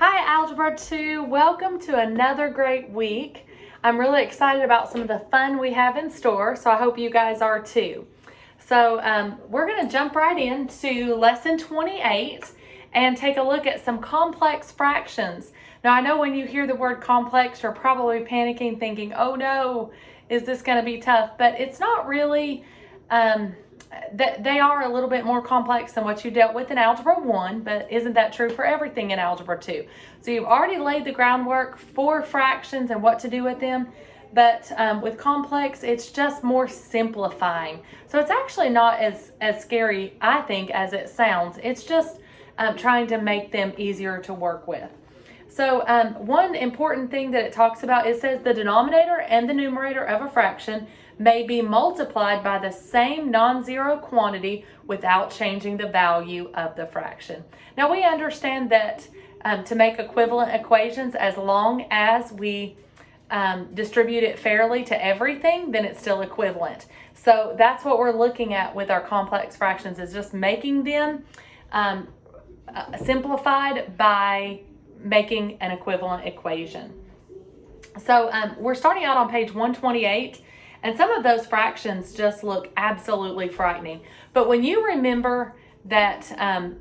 Hi Algebra 2, welcome to another great week. I'm really excited about some of the fun we have in store, so I hope you guys are too. So we're going to jump right into lesson 28 and take a look at some complex fractions. Now I know when you hear the word complex, you're probably panicking thinking, oh no, is this going to be tough? But it's not really. They are a little bit more complex than what you dealt with in Algebra 1, but isn't that true for everything in Algebra 2? So you've already laid the groundwork for fractions and what to do with them, but with complex, it's just more simplifying. So it's actually not as scary, I think, as it sounds. It's just trying to make them easier to work with. So one important thing that it talks about, it says the denominator and the numerator of a fraction may be multiplied by the same non-zero quantity without changing the value of the fraction. Now we understand that to make equivalent equations, as long as we distribute it fairly to everything, then it's still equivalent. So that's what we're looking at with our complex fractions, is just making them simplified by making an equivalent equation. So we're starting out on page 128. And some of those fractions just look absolutely frightening. But when you remember that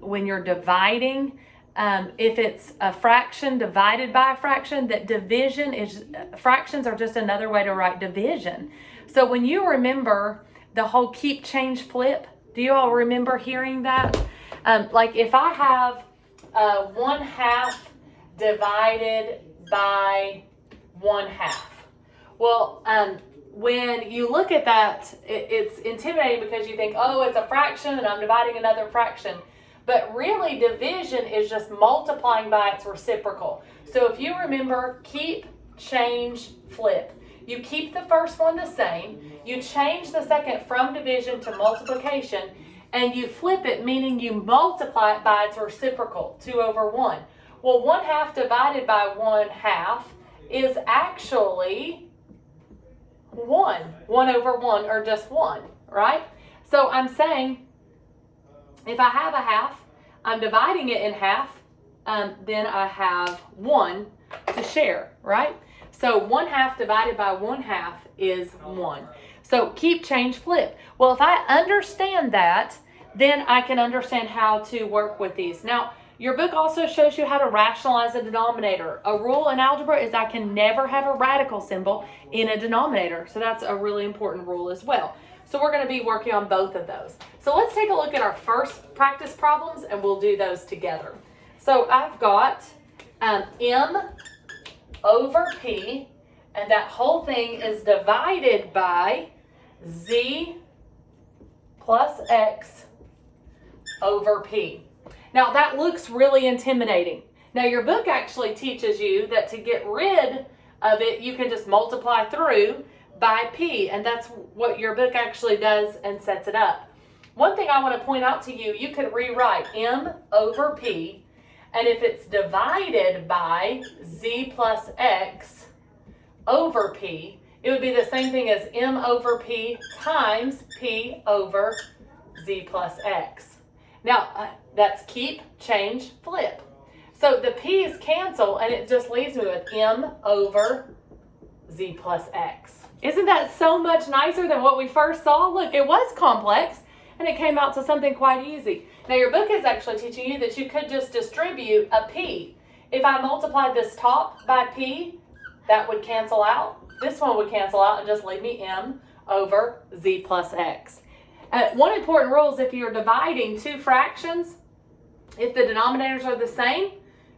when you're dividing, if it's a fraction divided by a fraction, that fractions are just another way to write division. So when you remember the whole keep, change, flip, do you all remember hearing that? Like if I have 1/2 divided by 1/2. Well, when you look at that, it's intimidating because you think, oh, it's a fraction and I'm dividing another fraction. But really, division is just multiplying by its reciprocal. So if you remember, keep, change, flip. You keep the first one the same, you change the second from division to multiplication, and you flip it, meaning you multiply it by its reciprocal, 2/1. Well, 1/2 divided by 1/2 is actually 1/1, or just 1, right? So I'm saying if I have a half, I'm dividing it in half, then I have 1 to share, right? So 1/2 divided by 1/2 is 1. So keep, change, flip. Well, if I understand that, then I can understand how to work with these. Now, your book also shows you how to rationalize a denominator. A rule in algebra is I can never have a radical symbol in a denominator. So that's a really important rule as well. So we're going to be working on both of those. So let's take a look at our first practice problems and we'll do those together. So I've got m over p, and that whole thing is divided by z plus x over p. Now that looks really intimidating. Now your book actually teaches you that to get rid of it, you can just multiply through by p, and that's what your book actually does and sets it up. One thing I want to point out to you, you could rewrite m over p, and if it's divided by z plus x over p, it would be the same thing as m over p times p over z plus x. Now, that's keep, change, flip. So the p's cancel, and it just leaves me with m over z plus x. Isn't that so much nicer than what we first saw? Look, it was complex, and it came out to something quite easy. Now, your book is actually teaching you that you could just distribute a p. If I multiplied this top by p, that would cancel out. This one would cancel out and just leave me m over z plus x. One important rule is if you're dividing two fractions, if the denominators are the same,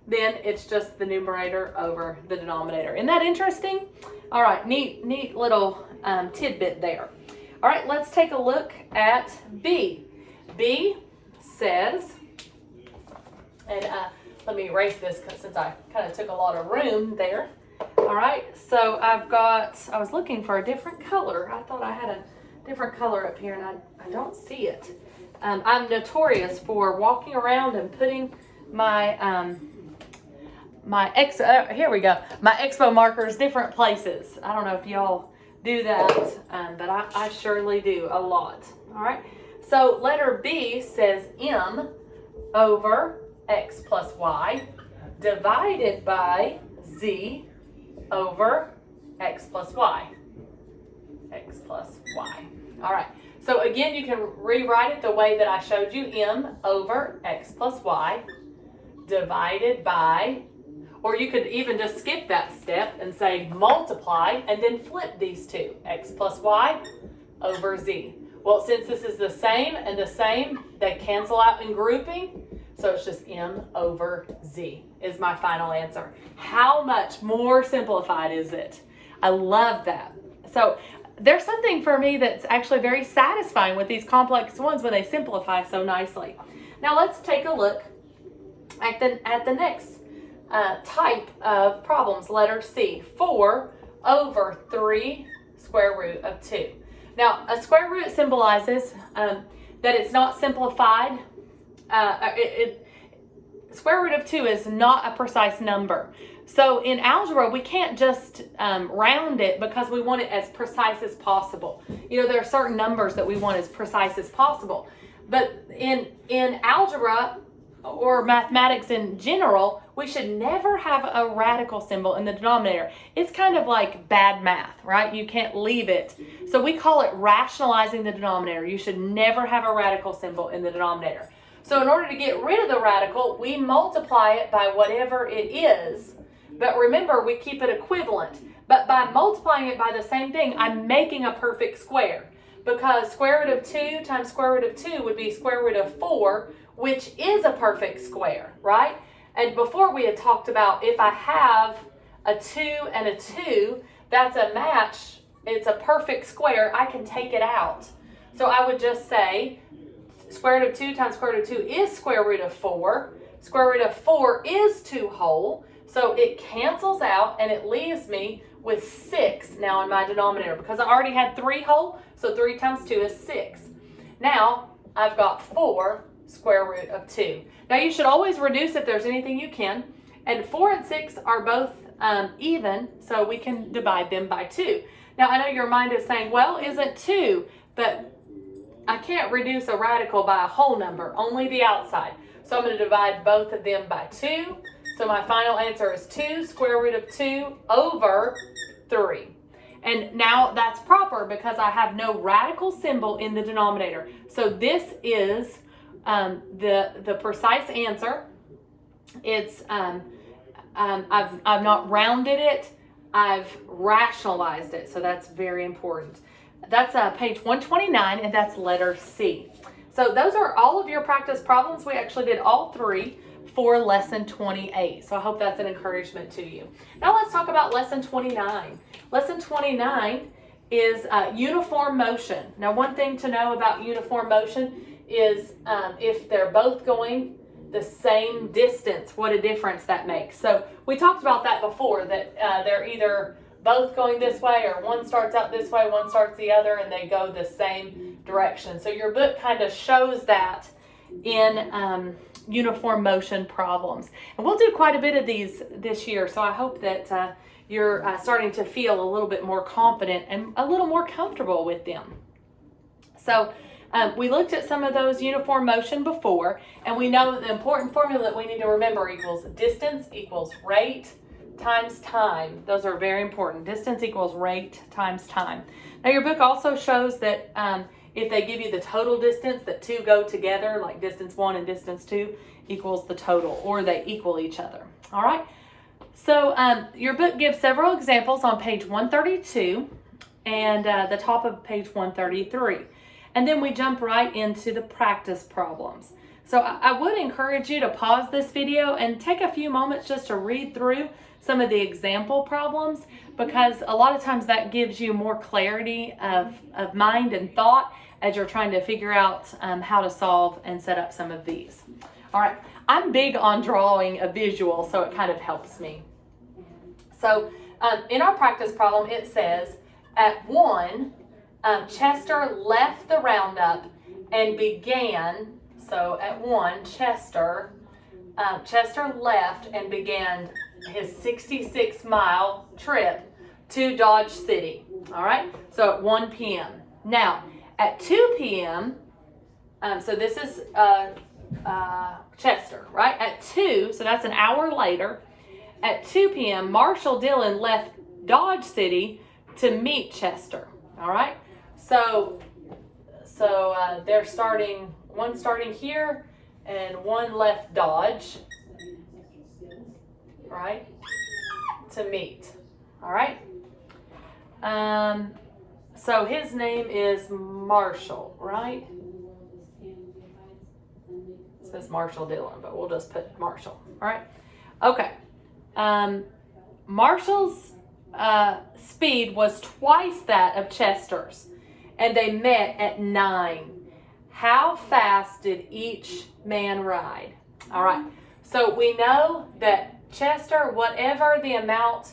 then it's just the numerator over the denominator. Isn't that interesting? All right, neat little tidbit there. All right, let's take a look at B. B says, and let me erase this since I kind of took a lot of room there. All right, so I was looking for a different color. I thought I had a different color up here, and I don't see it. I'm notorious for walking around and putting my my expo markers different places. I don't know if y'all do that, but I surely do a lot. All right, so letter B says m over x plus y divided by z over x plus y. X plus y. All right. So again, you can rewrite it the way that I showed you, m over x plus y divided by, or you could even just skip that step and say multiply and then flip these two, x plus y over z. Well, since this is the same and the same, they cancel out in grouping, so it's just m over z is my final answer. How much more simplified is it? I love that. So there's something for me that's actually very satisfying with these complex ones when they simplify so nicely. Now let's take a look at the next type of problems, letter C, 4 over 3 square root of 2. Now, a square root symbolizes that it's not simplified. Square root of 2 is not a precise number. So in algebra, we can't just round it because we want it as precise as possible. You know, there are certain numbers that we want as precise as possible. But in algebra or mathematics in general, we should never have a radical symbol in the denominator. It's kind of like bad math, right? You can't leave it. So we call it rationalizing the denominator. You should never have a radical symbol in the denominator. So in order to get rid of the radical, we multiply it by whatever it is. But remember, we keep it equivalent. But by multiplying it by the same thing, I'm making a perfect square. Because square root of 2 times square root of 2 would be square root of 4, which is a perfect square, right? And before we had talked about if I have a 2 and a 2, that's a match. It's a perfect square. I can take it out. So I would just say square root of 2 times square root of 2 is square root of 4. Square root of 4 is 2 whole. So it cancels out and it leaves me with 6 now in my denominator because I already had 3 whole. So 3 times 2 is 6. Now I've got 4 square root of 2. Now you should always reduce if there's anything you can. And 4 and 6 are both even, so we can divide them by 2. Now I know your mind is saying, well, isn't 2? But I can't reduce a radical by a whole number, only the outside. So I'm going to divide both of them by 2. So my final answer is 2 square root of 2 over 3. And now that's proper because I have no radical symbol in the denominator. So this is the precise answer. It's I've not rounded it. I've rationalized it. So that's very important. That's page 129, and that's letter C. So those are all of your practice problems. We actually did all 3 for lesson 28. So I hope that's an encouragement to you. Now let's talk about lesson 29. Lesson 29 is uniform motion. Now one thing to know about uniform motion is if they're both going the same distance, what a difference that makes. So we talked about that before, that they're either both going this way or one starts out this way, one starts the other, and they go the same direction. So your book kind of shows that in uniform motion problems. And we'll do quite a bit of these this year, so I hope that you're starting to feel a little bit more confident and a little more comfortable with them. So we looked at some of those uniform motion before, and we know that the important formula that we need to remember equals distance equals rate times time. Those are very important. Distance equals rate times time. Now your book also shows that if they give you the total distance, that 2 go together, like distance 1 and distance 2 equals the total, or they equal each other. All right. So your book gives several examples on page 132 and the top of page 133. And then we jump right into the practice problems. So I would encourage you to pause this video and take a few moments just to read through some of the example problems, because a lot of times that gives you more clarity of mind and thought as you're trying to figure out how to solve and set up some of these. All right, I'm big on drawing a visual, so it kind of helps me. So in our practice problem, it says at 1, Chester left the roundup and began, so at 1, Chester left and began his 66-mile trip to Dodge City. All right, so at 1 p.m. Now, at 2 p.m., so this is Chester, right? At 2, so that's an hour later, at 2 p.m., Marshall Dillon left Dodge City to meet Chester, all right? So they're one starting here, and one left Dodge, right, to meet, all right? So his name is Marshall, right? It says Marshall Dillon, but we'll just put Marshall, all right? Okay. Marshall's speed was twice that of Chester's, and they met at 9. How fast did each man ride? All right, so we know that Chester, whatever the amount,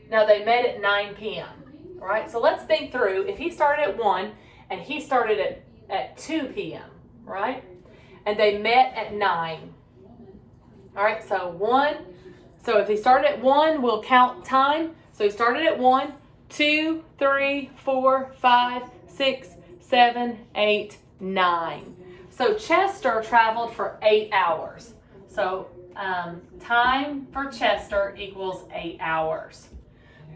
now they met at 9 p.m., all right? So let's think through. If he started at 1 and he started at 2 p.m., right? And they met at 9. All right, so if he started at 1, we'll count time. So he started at 1, 2, 3, 4, 5, 6, 7, 8, 9. So Chester traveled for 8 hours. So time for Chester equals 8 hours.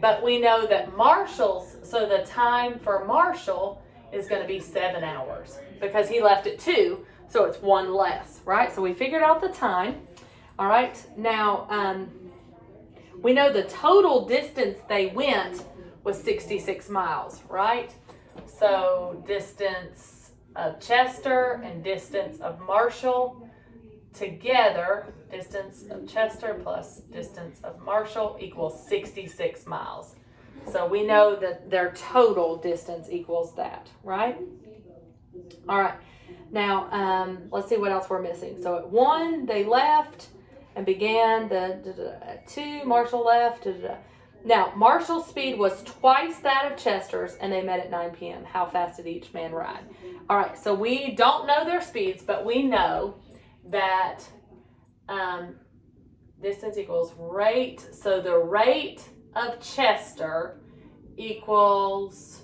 But we know that so the time for Marshall is going to be 7 hours because he left at 2, so it's 1 less, right? So we figured out the time. All right, now we know the total distance they went was 66 miles, right? So distance of Chester and distance of Marshall together, distance of Chester plus distance of Marshall equals 66 miles. So we know that their total distance equals that, right? All right, now let's see what else we're missing. So at 1, they left and began at 2, Marshall left. Now, Marshall's speed was twice that of Chester's, and they met at 9 p.m. How fast did each man ride? All right, so we don't know their speeds, but we know that distance equals rate. So the rate of Chester equals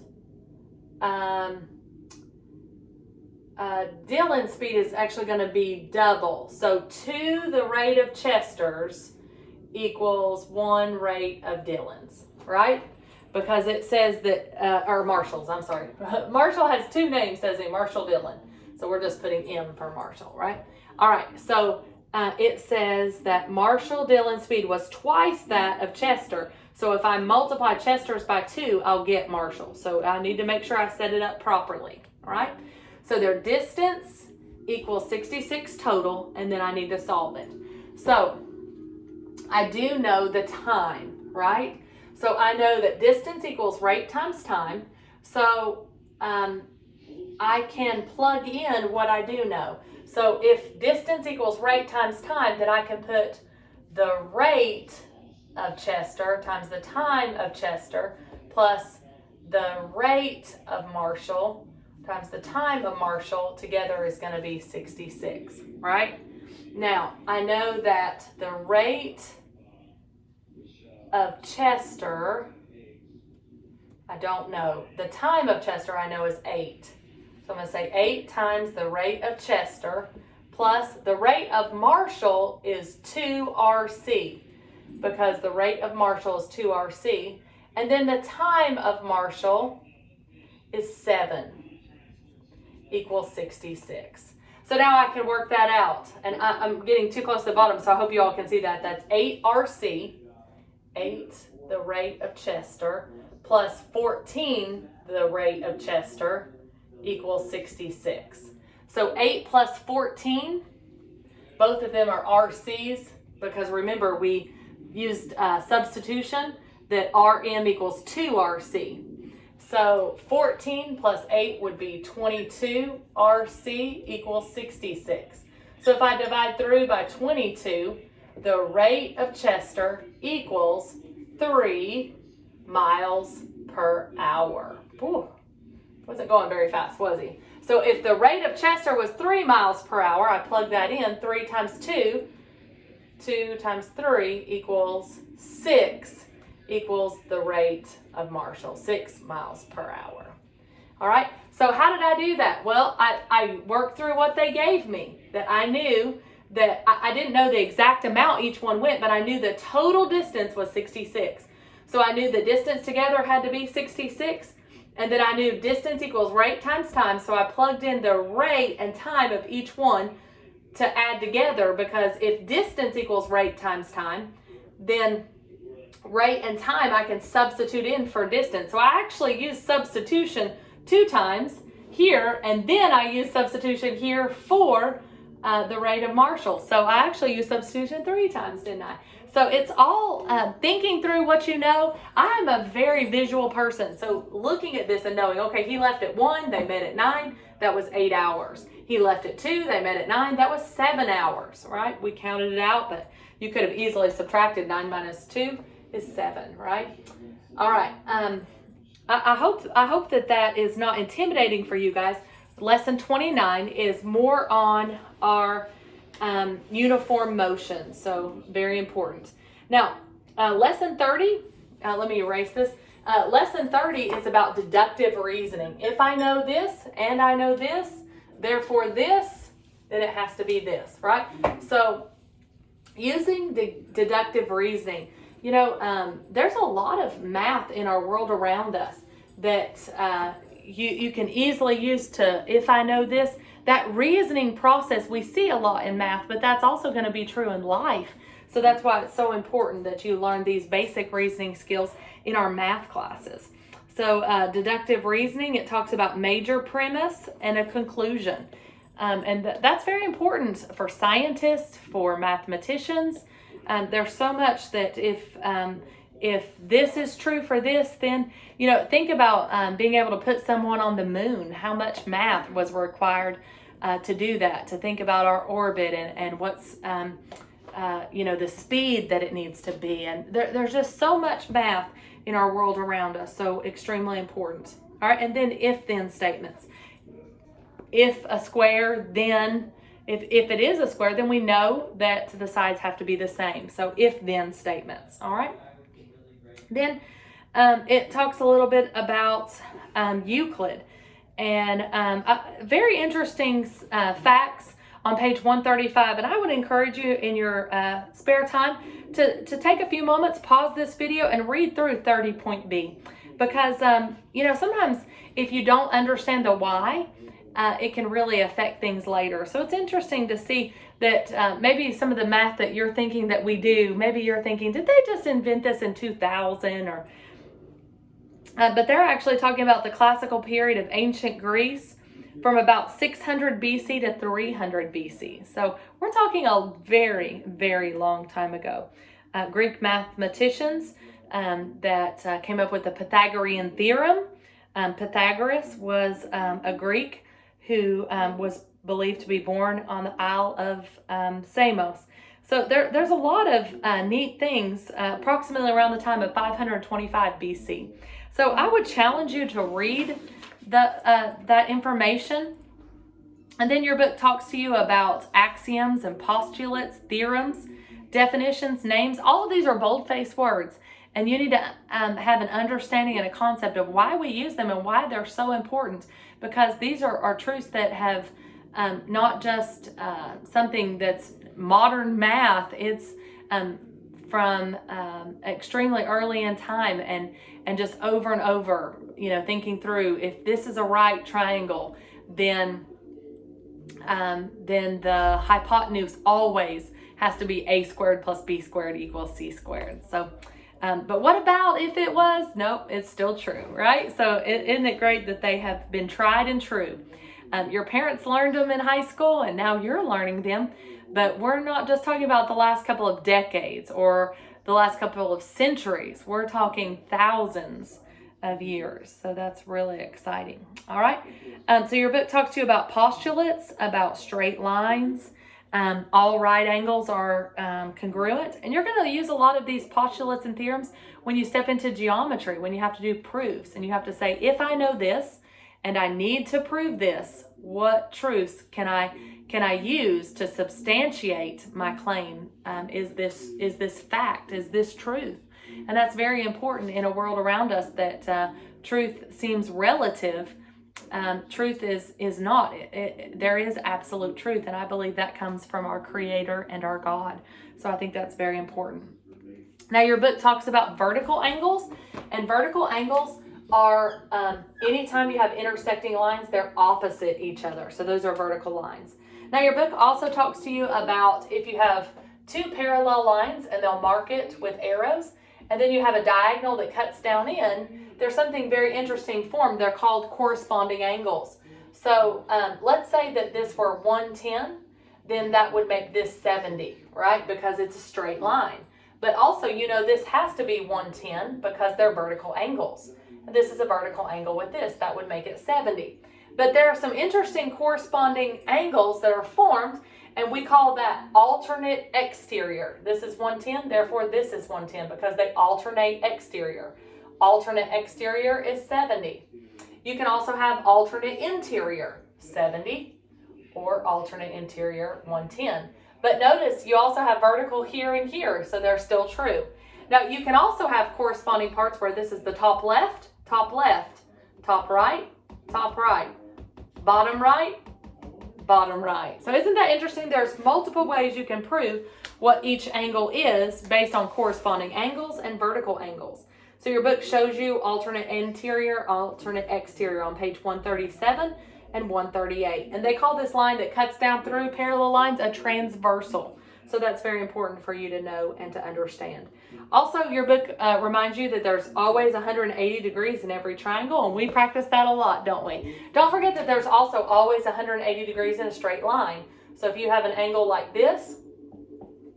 Dillon's speed is actually going to be double. So 2 the rate of Chester's equals 1 rate of Dillon's, right? Because it says that, or Marshall's, I'm sorry. Marshall has 2 names, says he, Marshall Dillon. So we're just putting M for Marshall, right? All right, so it says that Marshall Dillon's speed was twice that of Chester. So if I multiply Chester's by 2, I'll get Marshall. So I need to make sure I set it up properly, all right? So their distance equals 66 total, and then I need to solve it. So I do know the time, right? So I know that distance equals rate times time. So I can plug in what I do know. So if distance equals rate times time, then I can put the rate of Chester times the time of Chester plus the rate of Marshall times the time of Marshall together is going to be 66, right? Now, I know that the rate of Chester, I don't know. The time of Chester I know is 8. So I'm going to say 8 times the rate of Chester plus the rate of Marshall is 2 RC because the rate of Marshall is 2 RC. And then the time of Marshall is 7 equals 66. So now I can work that out. And I'm getting too close to the bottom, so I hope you all can see that. That's 8 RC, 8 the rate of Chester, plus 14 the rate of Chester equals 66. So 8 plus 14, both of them are RCs because remember we used substitution that RM equals 2 RC. So 14 plus 8 would be 22 RC equals 66. So if I divide through by 22, the rate of Chester equals 3 miles per hour. Ooh, wasn't going very fast, was he? So if the rate of Chester was 3 miles per hour, I plug that in. 3 times 2, 2 times 3 equals 6 equals the rate of Marshall, 6 miles per hour. All right, so how did I do that? Well, I worked through what they gave me, that I knew that I didn't know the exact amount each one went, but I knew the total distance was 66. So I knew the distance together had to be 66, and then I knew distance equals rate times time, so I plugged in the rate and time of each one to add together, because if distance equals rate times time, then rate and time I can substitute in for distance. So I actually use substitution 2 times here, and then I use substitution here for the rate of Marshall. So I actually used substitution 3 times, didn't I? So it's all thinking through what you know. I'm a very visual person. So looking at this and knowing, okay, he left at 1, they met at 9, that was 8 hours. He left at 2, they met at 9, that was 7 hours, right? We counted it out, but you could have easily subtracted 9 minus 2 is 7, right? All right. I hope that is not intimidating for you guys. Lesson 29 is more on our uniform motion, so very important. Now, lesson 30, let me erase this. Lesson 30 is about deductive reasoning. If I know this and I know this, therefore this, then it has to be this, right? So using the deductive reasoning, you know, there's a lot of math in our world around us that you can easily use to, if I know this, that reasoning process we see a lot in math, but that's also going to be true in life. So that's why it's so important that you learn these basic reasoning skills in our math classes. So deductive reasoning, it talks about major premise and a conclusion. And that's very important for scientists, for mathematicians. There's so much that if this is true for this, then, you know, think about being able to put someone on the moon. How much math was required to do that, to think about our orbit and what's, you know, the speed that it needs to be. And there's just so much math in our world around us, so extremely important. All right, and then if-then statements. If a square, then, if it is a square, then we know that the sides have to be the same. So if-then statements, all right? Then it talks a little bit about Euclid, and very interesting facts on page 135. And I would encourage you in your spare time to take a few moments, pause this video, and read through 30.b, because you know, sometimes if you don't understand the why, it can really affect things later. So it's interesting to see that maybe some of the math that you're thinking that we do, maybe you're thinking, did they just invent this in 2000? Or but they're actually talking about the classical period of ancient Greece from about 600 BC to 300 BC. So we're talking a very, very long time ago. Greek mathematicians that came up with the Pythagorean theorem. Pythagoras was a Greek who was believed to be born on the Isle of Samos. So there's a lot of neat things approximately around the time of 525 BC. So I would challenge you to read that information. And then your book talks to you about axioms and postulates, theorems, definitions, names. All of these are bold-faced words. And you need to have an understanding and a concept of why we use them and why they're so important. Because these are truths that have not just something that's modern math. It's from extremely early in time and just over and over, you know, thinking through, if this is a right triangle, then the hypotenuse always has to be a squared plus b squared equals c squared. So, but what about if it was? Nope, it's still true, right? So isn't it great that they have been tried and true? Your parents learned them in high school, and now you're learning them. But we're not just talking about the last couple of decades or the last couple of centuries. We're talking thousands of years. So that's really exciting. All right. So your book talks to you about postulates, about straight lines. All right angles are congruent. And you're going to use a lot of these postulates and theorems when you step into geometry, when you have to do proofs. And you have to say, if I know this and I need to prove this, what truths can I use to substantiate my claim? Is this fact? Is this truth? And that's very important in a world around us that truth seems relative truth is not. There is absolute truth, and I believe that comes from our Creator and our God. So I think that's very important. Now your book talks about vertical angles, and vertical angles are anytime you have intersecting lines, they're opposite each other. So those are vertical lines. Now your book also talks to you about if you have two parallel lines and they'll mark it with arrows, and then you have a diagonal that cuts down in, there's something very interesting formed. They're called corresponding angles. So let's say that this were 110, then that would make this 70, right? Because it's a straight line. But also, this has to be 110 because they're vertical angles. This is a vertical angle with this. That would make it 70. But there are some interesting corresponding angles that are formed, and we call that alternate exterior. This is 110, therefore this is 110 because they alternate exterior. Alternate exterior is 70. You can also have alternate interior, 70, or alternate interior, 110. But notice you also have vertical here and here, so they're still true. Now you can also have corresponding parts where this is the top left, top right, bottom right, bottom right. So isn't that interesting? There's multiple ways you can prove what each angle is based on corresponding angles and vertical angles. So your book shows you alternate interior, alternate exterior on page 137 and 138. And they call this line that cuts down through parallel lines a transversal. So that's very important for you to know and to understand. Also, your book reminds you that there's always 180 degrees in every triangle, and we practice that a lot, don't we? Don't forget that there's also always 180 degrees in a straight line. So if you have an angle like this,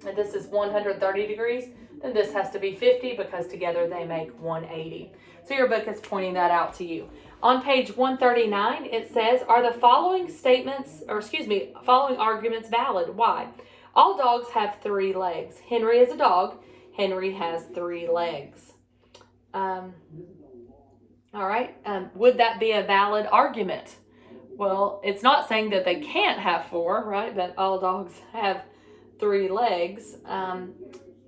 and this is 130 degrees, then this has to be 50 because together they make 180. So your book is pointing that out to you. On page 139, it says, are the following following arguments valid? Why? All dogs have 3 legs. Henry is a dog. Henry has 3 legs. All right. Would that be a valid argument? Well, it's not saying that they can't have 4, right? But all dogs have 3 legs.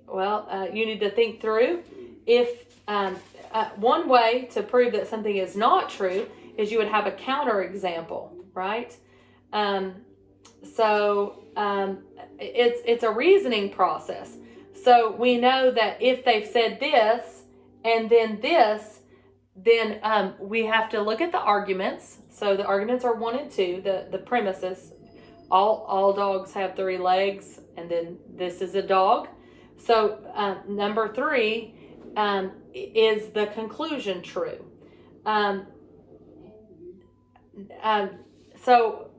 You need to think through. If one way to prove that something is not true is you would have a counterexample, right? It's a reasoning process. So we know that if they've said this and then this, then we have to look at the arguments. So the arguments are 1 and 2, the premises. All dogs have 3 legs, and then this is a dog. So number 3, is the conclusion true? So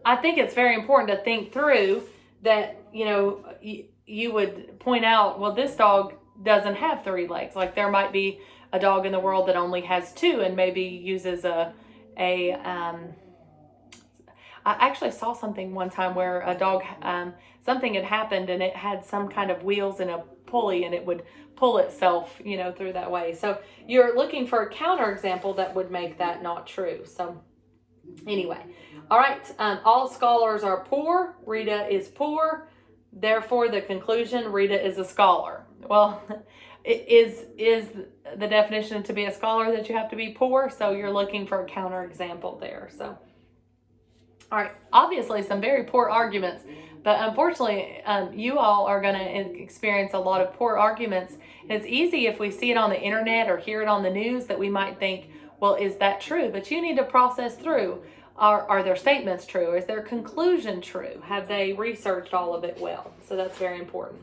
I think it's very important to think through that, you would point out, well, this dog doesn't have 3 legs. Like there might be a dog in the world that only has 2 and maybe uses I actually saw something one time where a dog, something had happened and it had some kind of wheels and a pulley and it would pull itself, through that way. So you're looking for a counterexample that would make that not true. So anyway, all right. All scholars are poor. Rita is poor. Therefore, the conclusion, Rita is a scholar. Well, is the definition to be a scholar that you have to be poor? So you're looking for a counterexample there. So, all right. Obviously, some very poor arguments. But unfortunately, you all are going to experience a lot of poor arguments. And it's easy if we see it on the internet or hear it on the news that we might think, well, is that true? But you need to process through. Are their statements true? Is their conclusion true? Have they researched all of it well? So that's very important.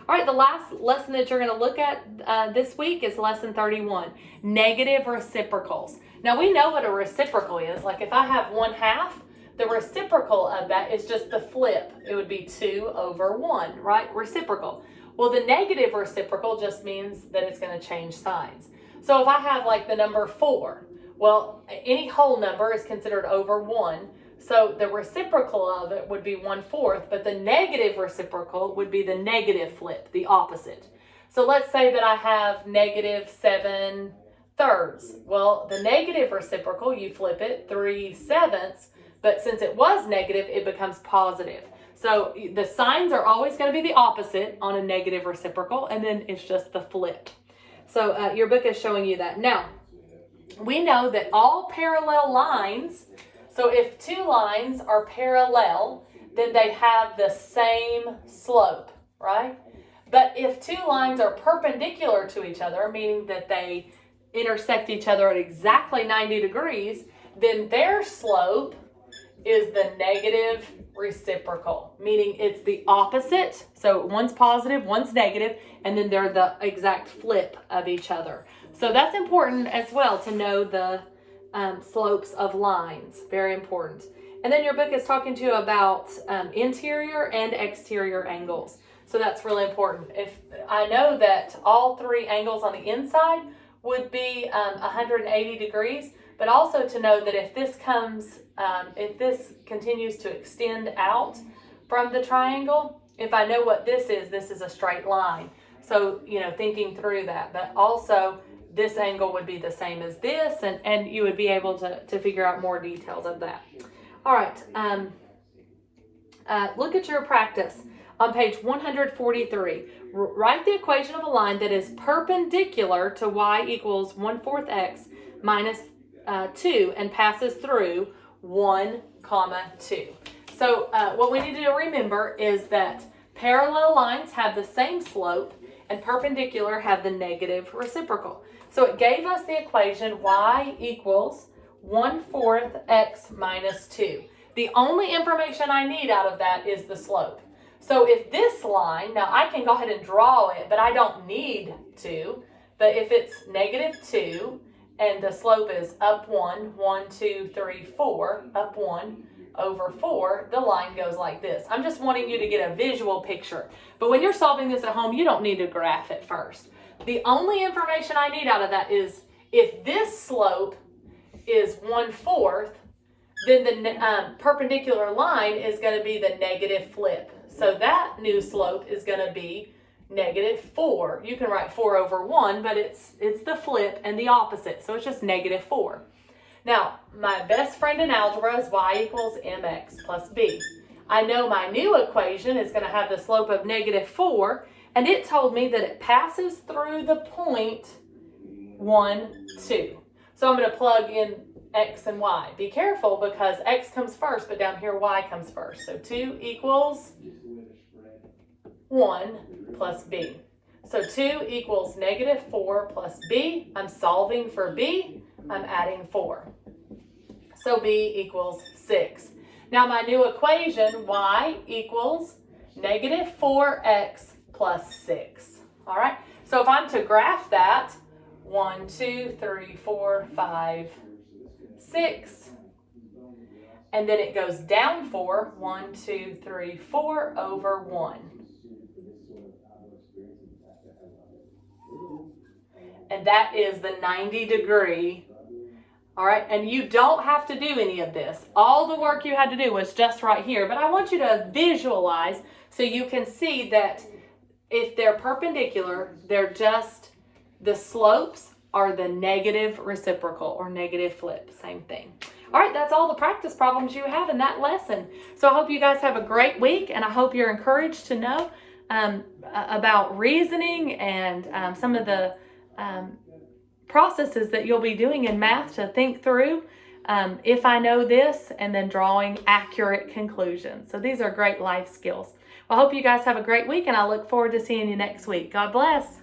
All right, the last lesson that you're going to look at this week is lesson 31, negative reciprocals. Now, we know what a reciprocal is. Like if I have 1/2, the reciprocal of that is just the flip. It would be 2 over 1, right? Reciprocal. Well, the negative reciprocal just means that it's going to change signs. So if I have like the number 4, well, any whole number is considered over 1. So the reciprocal of it would be 1/4, but the negative reciprocal would be the negative flip, the opposite. So let's say that I have negative 7/3. Well, the negative reciprocal, you flip it 3/7, but since it was negative, it becomes positive. So the signs are always going to be the opposite on a negative reciprocal, and then it's just the flip. So your book is showing you that. Now, we know that all parallel lines, so if two lines are parallel, then they have the same slope, right? But if two lines are perpendicular to each other, meaning that they intersect each other at exactly 90 degrees, then their slope is the negative reciprocal, meaning it's the opposite. So one's positive, one's negative, and then they're the exact flip of each other. So that's important as well to know the slopes of lines. Very important. And then your book is talking to you about interior and exterior angles. So that's really important. If I know that all three angles on the inside would be 180 degrees, but also to know that if this continues to extend out from the triangle, if I know what this is a straight line. So, thinking through that, but also this angle would be the same as this, and you would be able to figure out more details of that. All right, look at your practice on page 143. Write the equation of a line that is perpendicular to y equals 1/4 x minus 2 and passes through 1, 2. So what we need to remember is that parallel lines have the same slope and perpendicular have the negative reciprocal. So it gave us the equation y equals 1/4 x minus 2. The only information I need out of that is the slope. So if this line, now I can go ahead and draw it, but I don't need to. But if it's -2 and the slope is up 1, 1, 2, 3, 4, up 1 over 4, the line goes like this. I'm just wanting you to get a visual picture. But when you're solving this at home, you don't need to graph it first. The only information I need out of that is if this slope is 1/4, then the perpendicular line is going to be the negative flip. So that new slope is going to be -4. You can write 4 over 1, but it's the flip and the opposite. So it's just -4. Now, my best friend in algebra is y equals mx plus b. I know my new equation is going to have the slope of -4, and it told me that it passes through the point 1, 2. So I'm going to plug in x and y. Be careful because x comes first, but down here y comes first. So 2 equals 1 plus b. So 2 equals -4 plus b. I'm solving for b. I'm adding 4. So b equals 6. Now my new equation, y equals -4x plus 6. All right. So if I'm to graph that, 1, 2, 3, 4, 5, 6, and then it goes down 4, 1, 2, 3, 4 over 1. And that is the 90-degree. All right, and you don't have to do any of this. All the work you had to do was just right here, but I want you to visualize so you can see that if they're perpendicular, they're just, the slopes are the negative reciprocal or negative flip, same thing. All right, that's all the practice problems you have in that lesson. So I hope you guys have a great week, and I hope you're encouraged to know about reasoning and some of the processes that you'll be doing in math to think through if I know this, and then drawing accurate conclusions. So these are great life skills. Well, I hope you guys have a great week, and I look forward to seeing you next week. God bless.